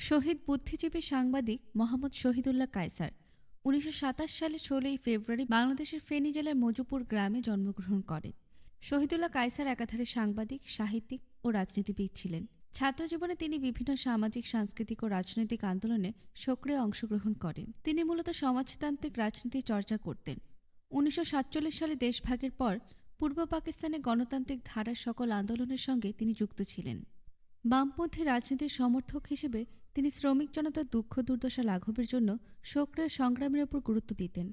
শহীদ বুদ্ধিজীবী সাংবাদিক মোহাম্মদ শহীদুল্লাহ কায়সার ১৯২৭ সালে ১৬ই ফেব্রুয়ারি বাংলাদেশের ফেনী জেলার মজুপুর গ্রামে জন্মগ্রহণ করেন। শহীদুল্লাহ কায়সার একাধারে সাংবাদিক, সাহিত্যিক ও রাজনীতিবিদ ছিলেন। ছাত্রজীবনে তিনি বিভিন্ন সামাজিক, সাংস্কৃতিক ও রাজনৈতিক আন্দোলনে সক্রিয় অংশগ্রহণ করেন। তিনি মূলত সমাজতান্ত্রিক রাজনীতি চর্চা করতেন। ১৯৪৭ সালে দেশভাগের পর পূর্ব পাকিস্তানে গণতান্ত্রিক ধারার সকল আন্দোলনের সঙ্গে তিনি যুক্ত ছিলেন। বামপন্থী রাজনীতির সমর্থক হিসেবে তিনি শ্রমিক জনতার দুঃখ দুর্দশা লাঘবের জন্য সক্রিয় সংগ্রামের উপর গুরুত্ব দিতেন।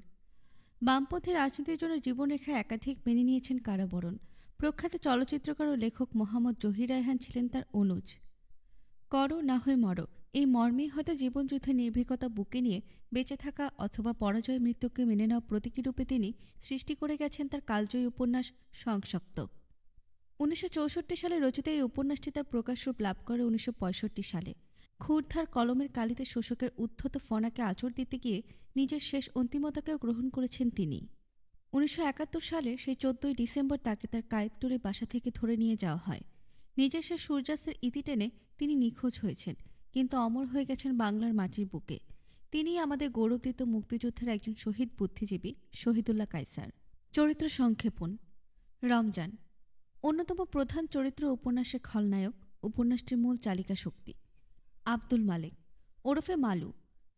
বামপন্থী রাজনীতির জন্য জীবনরেখা একাধিক মেনে নিয়েছেন কারাবরণ। প্রখ্যাত চলচ্চিত্রকার ও লেখক মোহাম্মদ জহির রায়হান ছিলেন তার অনুজ। করো না হয় মরো, এই মর্মেই হয়তো জীবনযুদ্ধের নির্ভীকতা বুকে নিয়ে বেঁচে থাকা অথবা পরাজয় মৃত্যুকে মেনে নেওয়া প্রতীকী রূপে তিনি সৃষ্টি করে গেছেন তার কালজয়ী উপন্যাস সংসক্ত। ১৯৬৪ সালে রচিত এই উপন্যাসটি তার প্রকাশরূপ লাভ করে ১৯৬৫ সালে। ক্ষুরধার কলমের কালিতে শোষকের উদ্ধত ফণাকে আঁচড় দিতে গিয়ে নিজের শেষ অন্তিমতাকেও গ্রহণ করেছেন তিনি। ১৯৭১ সালে সেই ১৪ই ডিসেম্বর তাকে তার কায়েতটুলি বাসা থেকে ধরে নিয়ে যাওয়া হয়। নিজের সে সূর্যাস্তের ইতি টেনে তিনি নিখোঁজ হয়েছেন, কিন্তু অমর হয়ে গেছেন বাংলার মাটির বুকে। তিনিই আমাদের গৌরবদিত মুক্তিযুদ্ধের একজন শহীদ বুদ্ধিজীবী শহীদুল্লাহ কায়সার। চরিত্র সংক্ষেপণ। রমজান অন্যতম প্রধান চরিত্র, উপন্যাসের খলনায়ক, উপন্যাসটির মূল চালিকা শক্তি। আব্দুল মালেক ওরফে মালু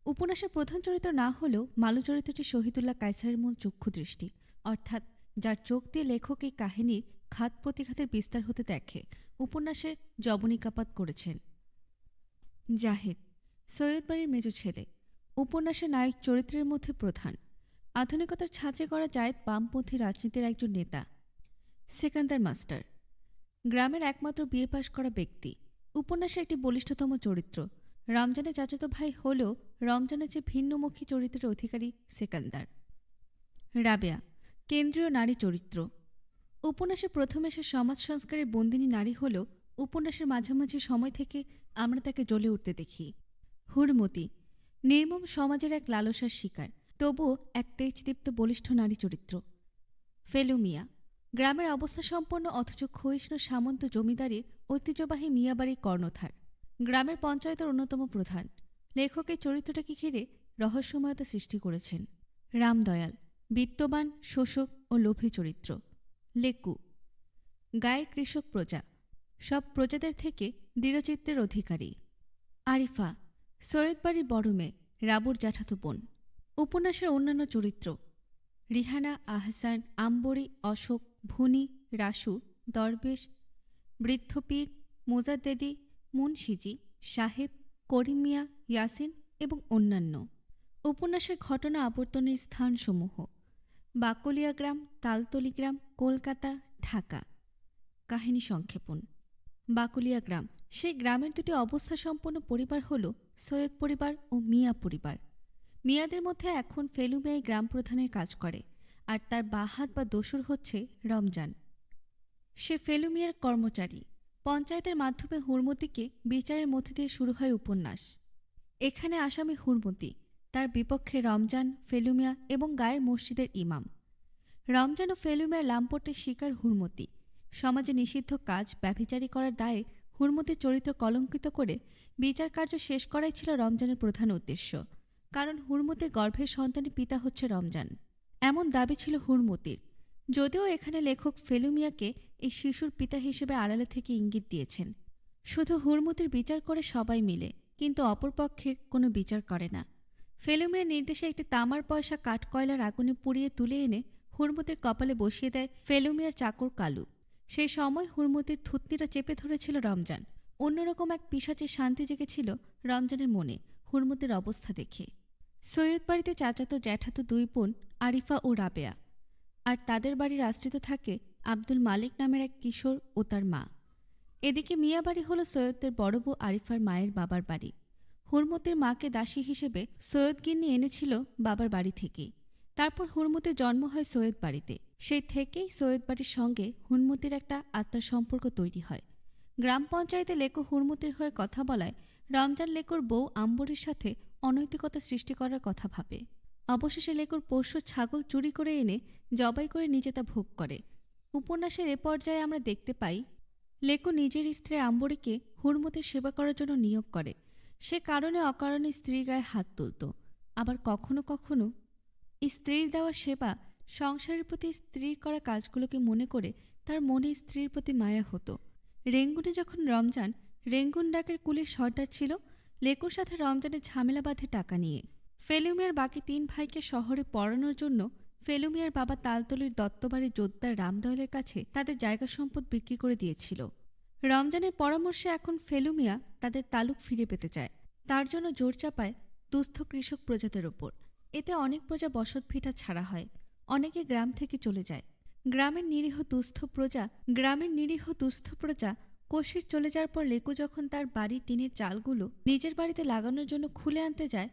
উপন্যাসের প্রধান চরিত্র না হলেও মালু চরিত্রটি শহীদুল্লাহ কায়সারের মূল চক্ষুদৃষ্টি, অর্থাৎ যার চোখ দিয়ে লেখক এই কাহিনীর ঘাত প্রতিঘাতের বিস্তার হতে দেখে উপন্যাসের জবনিকাপাত করেছেন। জাহেদ সৈয়দ বাড়ির মেজ ছেলে, উপন্যাসের নায়ক চরিত্রের মধ্যে প্রধান। আধুনিকতার ছাঁচে করা জায়েদ বামপন্থী রাজনীতির একজন নেতা। সেকান্দার মাস্টার গ্রামের একমাত্র বিএ পাশ করা ব্যক্তি, উপন্যাসের একটি বলিষ্ঠতম চরিত্র। রমজানের চাচাতো ভাই হলেও রমজানের চেয়ে ভিন্নমুখী চরিত্রের অধিকারী সেকান্দার। রাবেয়া কেন্দ্রীয় নারী চরিত্র। উপন্যাসের প্রথমে সে সমাজ সংস্কারের বন্দিনী নারী হলেও উপন্যাসের মাঝামাঝি সময় থেকে আমরা তাকে জ্বলে উঠতে দেখি। হুরমতি নির্মম সমাজের এক লালসার শিকার, তবুও এক তেজদীপ্ত বলিষ্ঠ নারী চরিত্র। ফেলুমিয়া গ্রামের অবস্থাসম্পন্ন অথচ ক্ষয়িষ্ণু সামন্ত জমিদারির ঐতিহ্যবাহী মিয়াবাড়ির কর্ণধার, গ্রামের পঞ্চায়েতের অন্যতম প্রধান। লেখক এই চরিত্রটাকে ঘিরে রহস্যময়তা সৃষ্টি করেছেন। রামদয়াল বিত্তবান, শোষক ও লোভী চরিত্র। লেকু গায়ের কৃষক প্রজা, সব প্রজাদের থেকে দৃঢ়চিত্তের অধিকারী। আরিফা সৈয়দ বাড়ির বড় মেয়ে, রাবুর জ্যাঠাতো বোন। উপন্যাসের অন্যান্য চরিত্র: রিহানা, আহসান, আম্বরী, অশোক, ভুনি, রাসু, দরবেশ, বৃদ্ধপীর, মোজাদ্দেদি, মুনশিজি, সাহেব, করিম মিয়া, ইয়াসিন এবং অন্যান্য। উপন্যাসের ঘটনা আবর্তনের স্থানসমূহ: বাকলিয়া গ্রাম, তালতলি গ্রাম, কলকাতা, ঢাকা। কাহিনী সংক্ষেপণ। বাকলিয়া গ্রাম সেই গ্রামের দুটি অবস্থাসম্পন্ন পরিবার হল সৈয়দ পরিবার ও মিয়া পরিবার। মিয়াদের মধ্যে এখন ফেলুমিয়ায় গ্রাম প্রধানের কাজ করে, আর তার বাহাত বা দোসর হচ্ছে রমজান। সে ফেলুমিয়ার কর্মচারী। পঞ্চায়েতের মাধ্যমে হুরমতিকে বিচারের মধ্যে দিয়ে শুরু হয় উপন্যাস। এখানে আসামি হুরমতি, তার বিপক্ষে রমজান, ফেলুমিয়া এবং গায়ের মসজিদের ইমাম। রমজান ও ফেলুমিয়ার লাম্পটের শিকার হুরমতি। সমাজে নিষিদ্ধ কাজ ব্যভিচারী করার দায়ে হুরমতির চরিত্র কলঙ্কিত করে বিচার কার্য শেষ করাই ছিল রমজানের প্রধান উদ্দেশ্য, কারণ হুরমতির গর্ভের সন্তানের পিতা হচ্ছে রমজান, এমন দাবি ছিল হুরমতির। যদিও এখানে লেখক ফেলুমিয়াকে এই শিশুর পিতা হিসেবে আড়ালে থেকে ইঙ্গিত দিয়েছেন। শুধু হুরমতির বিচার করে সবাই মিলে, কিন্তু অপরপক্ষের কোনো বিচার করে না। ফেলুমিয়ার নির্দেশে একটি তামার পয়সা কাঠকয়লার আগুনে পুড়িয়ে তুলে এনে হুরমতির কপালে বসিয়ে দেয় ফেলুমিয়ার চাকর কালু। সেই সময় হুরমতির থুতনিটা চেপে ধরেছিল রমজান। অন্যরকম এক পিশাচের শান্তি জেগেছিল রমজানের মনে হুরমতির অবস্থা দেখে। সৈয়দ বাড়িতে চাচাতো জ্যাঠাতো দুই বোন আরিফা ও রাবেয়া, আর তাদের বাড়ির আশ্রিত থাকে আব্দুল মালিক নামের এক কিশোর ও তার মা। এদিকে মিয়া বাড়ি হল সৈয়দদের বড় বউ আরিফার মায়ের বাবার বাড়ি। হুরমতির মাকে দাসী হিসেবে সৈয়দ গিন্নি এনেছিল বাবার বাড়ি থেকে। তারপর হুরমতির জন্ম হয় সৈয়দ বাড়িতে। সেই থেকেই সৈয়দ বাড়ির সঙ্গে হুরমতির একটা আত্মার সম্পর্ক তৈরি হয়। গ্রাম পঞ্চায়েতে লেকু হুরমতির হয়ে কথা বলায় রমজান লেকুর বউ আম্বরীর সাথে অনৈতিকতা সৃষ্টি করার কথা ভাবে। অবশেষে লেকুর পোষ্য ছাগল চুরি করে এনে জবাই করে নিজে তা ভোগ করে। উপন্যাসের এ পর্যায়ে আমরা দেখতে পাই লেকু নিজের স্ত্রী আম্বরীকে হুরমতির সেবা করার জন্য নিয়োগ করে। সে কারণে অকারণে স্ত্রীর গায়ে হাত তুলত। আবার কখনো কখনো স্ত্রীর দেওয়া সেবা, সংসারের প্রতি স্ত্রীর করা কাজগুলোকে মনে করে তার মনে স্ত্রীর প্রতি মায়া হতো। রেঙ্গুনে যখন রমজান রেঙ্গুন ডাকের কুলির সর্দার ছিল, লেকুর সাথে রমজানের ঝামেলা বাঁধে টাকা নিয়ে। ফেলুমিয়ার বাকি 3 ভাইকে শহরে পড়ানোর জন্য ফেলুমিয়ার বাবা তালতলির দত্তবাড়ির জোদ্দার রামদয়ালের কাছে তাদের জায়গা সম্পদ বিক্রি করে দিয়েছিল। রমজানের পরামর্শে এখন ফেলুমিয়া তাদের তালুক ফিরে পেতে চায়। তার জন্য জোর চাপায় দুস্থ কৃষক প্রজাদের ওপর। এতে অনেক প্রজা বসতভিটা ছাড়া হয়, অনেকে গ্রাম থেকে চলে যায়। গ্রামের নিরীহ দুস্থ প্রজা কোশির চলে যাওয়ার পর লেকু যখন তার বাড়ির টিনের চালগুলো নিজের বাড়িতে লাগানোর জন্য খুলে আনতে যায়,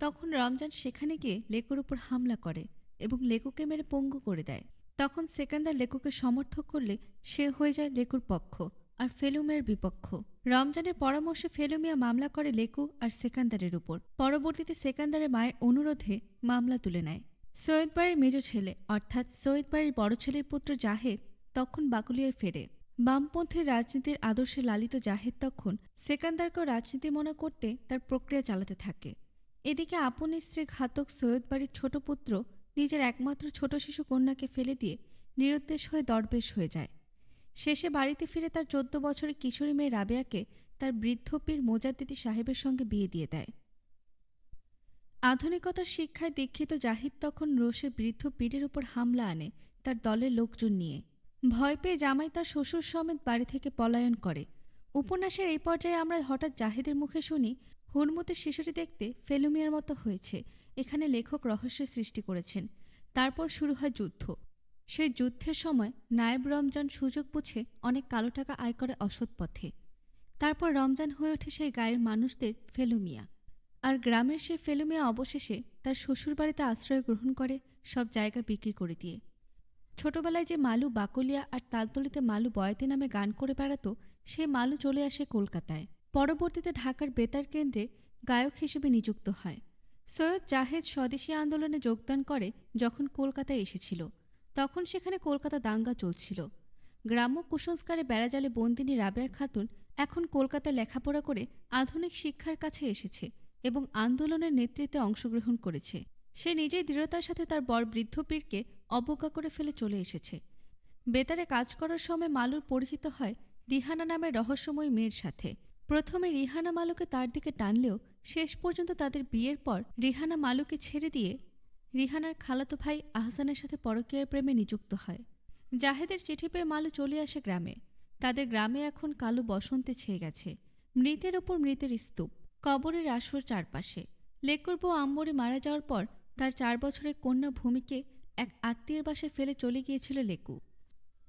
তখন রমজান সেখানে গিয়ে লেকুর উপর হামলা করে এবং লেকুকে মেরে পঙ্গু করে দেয়। তখন সেকান্দার লেকুকে সমর্থন করলে সে হয়ে যায় লেকুর পক্ষ আর ফেলুমিয়ার বিপক্ষ। রমজানের পরামর্শে ফেলুমিয়া মামলা করে লেকু আর সেকান্দারের উপর। পরবর্তীতে সেকান্দারের মায়ের অনুরোধে মামলা তুলে নেয়। সৈয়দ বাড়ির মেজ ছেলে অর্থাৎ সৈয়দ বাড়ির বড় ছেলের পুত্র জাহেদ তখন বাকুলিয়ায় ফেরে। বামপন্থী রাজনীতির আদর্শে লালিত জাহেদ তখন সেকান্দারকেও রাজনীতি মনে করতে তার প্রক্রিয়া চালাতে থাকে। এদিকে আপন স্ত্রী ঘাতক সৈয়দ বাড়ির ছোট পুত্র নিজের একমাত্র ছোট শিশু কন্যাকে ফেলে দিয়ে নিরুদ্দেশ হয়ে দরবেশ হয়ে যায়। শেষে বাড়িতে ফিরে তার 14 বছরের কিশোরী মেয়ে রাবেয়াকে তার বৃদ্ধ পীর মোজাদ্দিদি সাহেবের সঙ্গে বিয়ে দিয়ে দেয়। আধুনিকতার শিক্ষায় দীক্ষিত জাহিদ তখন রোষে বৃদ্ধ পীরের উপর হামলা আনে তার দলের লোকজন নিয়ে। ভয় পেয়ে জামাই তার শ্বশুর সমেত বাড়ি থেকে পলায়ন করে। উপন্যাসের এই পর্যায়ে আমরা হঠাৎ জাহিদের মুখে শুনি, হুরমুতের শিশুটি দেখতে ফেলুমিয়ার মতো হয়েছে। এখানে লেখক রহস্যের সৃষ্টি করেছেন। তারপর শুরু হয় যুদ্ধ। সেই যুদ্ধের সময় নায়েব রমজান সুযোগ বুঝে অনেক কালো টাকা আয় করে অসৎ পথে। তারপর রমজান হয়ে ওঠে সেই গায়ের মানুষদের ফেলুমিয়া। আর গ্রামের সেই ফেলুমিয়া অবশেষে তার শ্বশুরবাড়িতে আশ্রয় গ্রহণ করে, সব জায়গা বিক্রি করে দিয়ে। ছোটবেলায় যে মালু বাকলিয়া আর তালতলিতে মালু বয়াতি নামে গান করে বেড়াতো, সে মালু চলে আসে কলকাতায়। পরবর্তীতে ঢাকার বেতার কেন্দ্রে গায়ক হিসেবে নিযুক্ত হয়। সৈয়দ জাহেদ স্বদেশী আন্দোলনে যোগদান করে যখন কলকাতায় এসেছিল। তখন সেখানে কলকাতা দাঙ্গা চলছিল। গ্রাম্য কুসংস্কারে বেড়াজালে বন্দিনী রাবেয়া খাতুন এখন কলকাতায় লেখাপড়া করে আধুনিক শিক্ষার কাছে এসেছে এবং আন্দোলনের নেতৃত্বে অংশগ্রহণ করেছে। সে নিজেই দৃঢ়তার সাথে তার বর বৃদ্ধ পীরকে অবজ্ঞা করে ফেলে চলে এসেছে। বেতারে কাজ করার সময় মালুর পরিচিত হয় রিহানা নামের রহস্যময়ী মেয়ের সাথে। প্রথমে রিহানা মালুকে তার দিকে টানলেও শেষ পর্যন্ত তাদের বিয়ের পর রিহানা মালুকে ছেড়ে দিয়ে রিহানার খালাতো ভাই আহসানের সাথে পরকীয়ার প্রেমে নিযুক্ত হয়। জাহেদের চিঠি পেয়ে মালু চলে আসে গ্রামে। তাদের গ্রামে এখন কালো বসন্তে ছেয়ে গেছে। মৃতের ওপর মৃতের স্তূপ, কবরের আসর চারপাশে। লেকুর বউ আম্বরে মারা যাওয়ার পর তার 4 বছরের কন্যা ভূমিকে এক আত্মীয়ের বাসায় ফেলে চলে গিয়েছিল লেকু।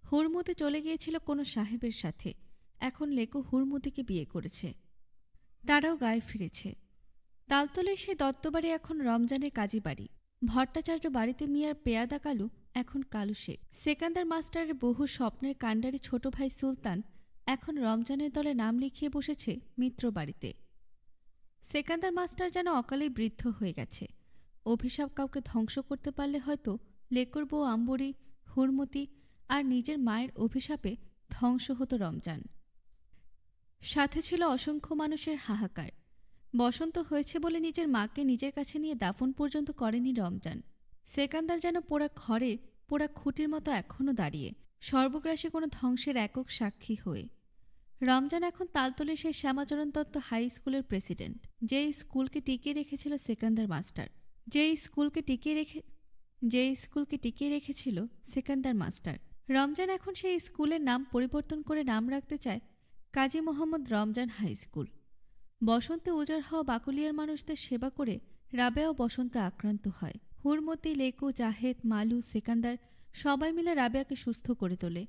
হুরমুতে চলে গিয়েছিল কোনো সাহেবের সাথে। এখন লেকু হুরমুতিকে বিয়ে করেছে, তারাও গায়ে ফিরেছে। তালতলির সেই দত্তবাড়ি এখন রমজানের কাজী বাড়ি। ভট্টাচার্য বাড়িতে মিয়ার পেয়াদা কালু এখন কালু শেখ। সেকান্দার মাস্টারের বহু স্বপ্নের কাণ্ডারি ছোট ভাই সুলতান এখন রমজানের দলে নাম লিখিয়ে বসেছে মিত্র বাড়িতে। সেকান্দার মাস্টার যেন অকালেই বৃদ্ধ হয়ে গেছে। অভিশাপ কাউকে ধ্বংস করতে পারলে হয়তো লেকুর বউ আম্বরী, হুরমতি আর নিজের মায়ের অভিশাপে ধ্বংস হতো রমজান। সাথে ছিল অসংখ্য মানুষের হাহাকার। বসন্ত হয়েছে বলে নিজের মাকে নিজের কাছে নিয়ে দাফন পর্যন্ত করেনি রমজান। সেকান্দার যেন পোড়া খুঁটির মতো এখনও দাঁড়িয়ে, সর্বগ্রাসী কোনো ধ্বংসের একক সাক্ষী হয়ে। রমজান এখন তালতলির সেই শ্যামাচরণ দত্ত হাই স্কুলের প্রেসিডেন্ট, যে স্কুলকে টিকিয়ে রেখেছিল সেকান্দার মাস্টার, যে স্কুলকে টিকিয়ে রেখেছিল সেকান্দার মাস্টার। রমজান এখন সেই স্কুলের নাম পরিবর্তন করে নাম রাখতে চায় কাজী মোহাম্মদ রমজান হাই স্কুল। বসন্তে উজাড় হওয়া বাকুলিয়ার মানুষদের সেবা করে রাবেয়াও বসন্তে আক্রান্ত হয়। হুরমতি, লেকু, জাহেদ, মালু, সেকান্দার সবাই মিলে রাবেয়াকে সুস্থ করে তোলে।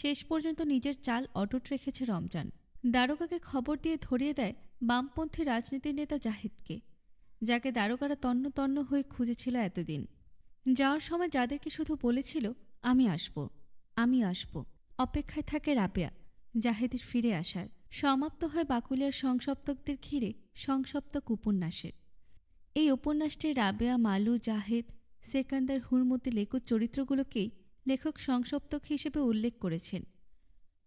শেষ পর্যন্ত নিজের চাল অটুট রেখেছে রমজান। দারোগাকে খবর দিয়ে ধরিয়ে দেয় বামপন্থী রাজনীতির নেতা জাহেদকে, যাকে দারোগারা তন্ন তন্ন হয়ে খুঁজেছিল এতদিন। যাওয়ার সময় যাদেরকে শুধু বলেছিল আমি আসব, অপেক্ষায় থাকে রাবেয়া জাহেদের ফিরে আসার। সমাপ্ত হয় বাকুলিয়ার সংসপ্তকদের ঘিরে সংসপ্তক উপন্যাসের। এই উপন্যাসটি রাবেয়া, মালু, জাহেদ, সেকান্দার, হুরমতি, লেকুর চরিত্রগুলোকেই লেখক সংসপ্তক হিসেবে উল্লেখ করেছেন।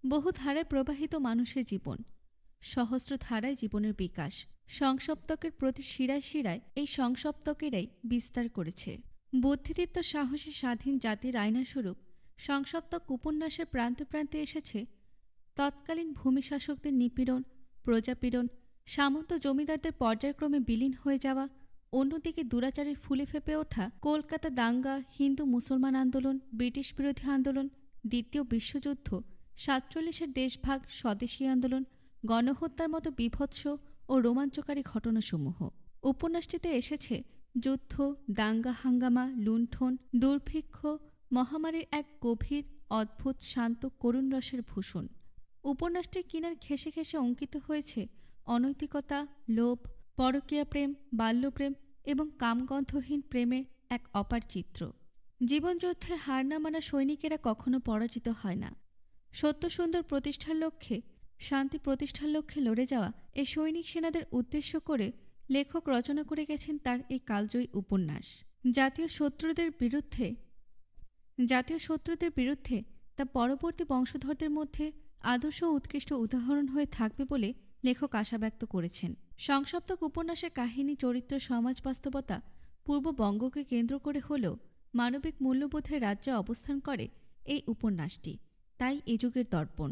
বহু ধারায় প্রবাহিত মানুষের জীবন, সহস্রধারায় জীবনের বিকাশ। সংসপ্তকের প্রতি শিরায় শিরায় এই সংসপ্তকেরাই বিস্তার করেছে। বুদ্ধিদীপ্ত সাহসী স্বাধীন জাতির আয়নাস্বরূপ সংসপ্তক উপন্যাসের প্রান্তে প্রান্তে এসেছে তৎকালীন ভূমিশাসকদের নিপীড়ন, প্রজাপীড়ন, সামন্ত জমিদারদের পর্যায়ক্রমে বিলীন হয়ে যাওয়া, অন্যদিকে দুরাচারের ফুলে ফেঁপে ওঠা কলকাতা দাঙ্গা, হিন্দু মুসলমান আন্দোলন, ব্রিটিশ বিরোধী আন্দোলন, দ্বিতীয় বিশ্বযুদ্ধ, ৪৭-এর দেশভাগ, স্বদেশী আন্দোলন, গণহত্যার মতো বীভৎস ও রোমাঞ্চকারী ঘটনাসমূহ। উপন্যাসটিতে এসেছে যুদ্ধ, দাঙ্গা হাঙ্গামা, লুণ্ঠন, দুর্ভিক্ষ, মহামারীর এক গভীর, অদ্ভুত, শান্ত, করুণ রসের ভূষণ। উপন্যাসটির কিনার ঘেঁষে ঘেঁষে অঙ্কিত হয়েছে অনৈতিকতা, লোভ, পরকীয়া প্রেম, বাল্যপ্রেম এবং কামগন্ধহীন প্রেমের এক অপার চিত্র। জীবনযুদ্ধে হার না মানা সৈনিকেরা কখনো পরাজিত হয় না। সত্য সুন্দর প্রতিষ্ঠার লক্ষ্যে, শান্তি প্রতিষ্ঠার লক্ষ্যে লড়ে যাওয়া এই সৈনিক সেনাদের উদ্দেশ্য করে লেখক রচনা করে গেছেন তার এই কালজয়ী উপন্যাস। জাতীয় শত্রুদের বিরুদ্ধে তা পরবর্তী বংশধরদের মধ্যে আদর্শ উৎকৃষ্ট উদাহরণ হয়ে থাকবে বলে লেখক আশা ব্যক্ত করেছেন। সংসপ্তক উপন্যাসের কাহিনী, চরিত্র, সমাজ বাস্তবতা পূর্ববঙ্গকে কেন্দ্র করে হলেও মানবিক মূল্যবোধের রাজ্যে অবস্থান করে এই উপন্যাসটি, তাই এ যুগের দর্পণ।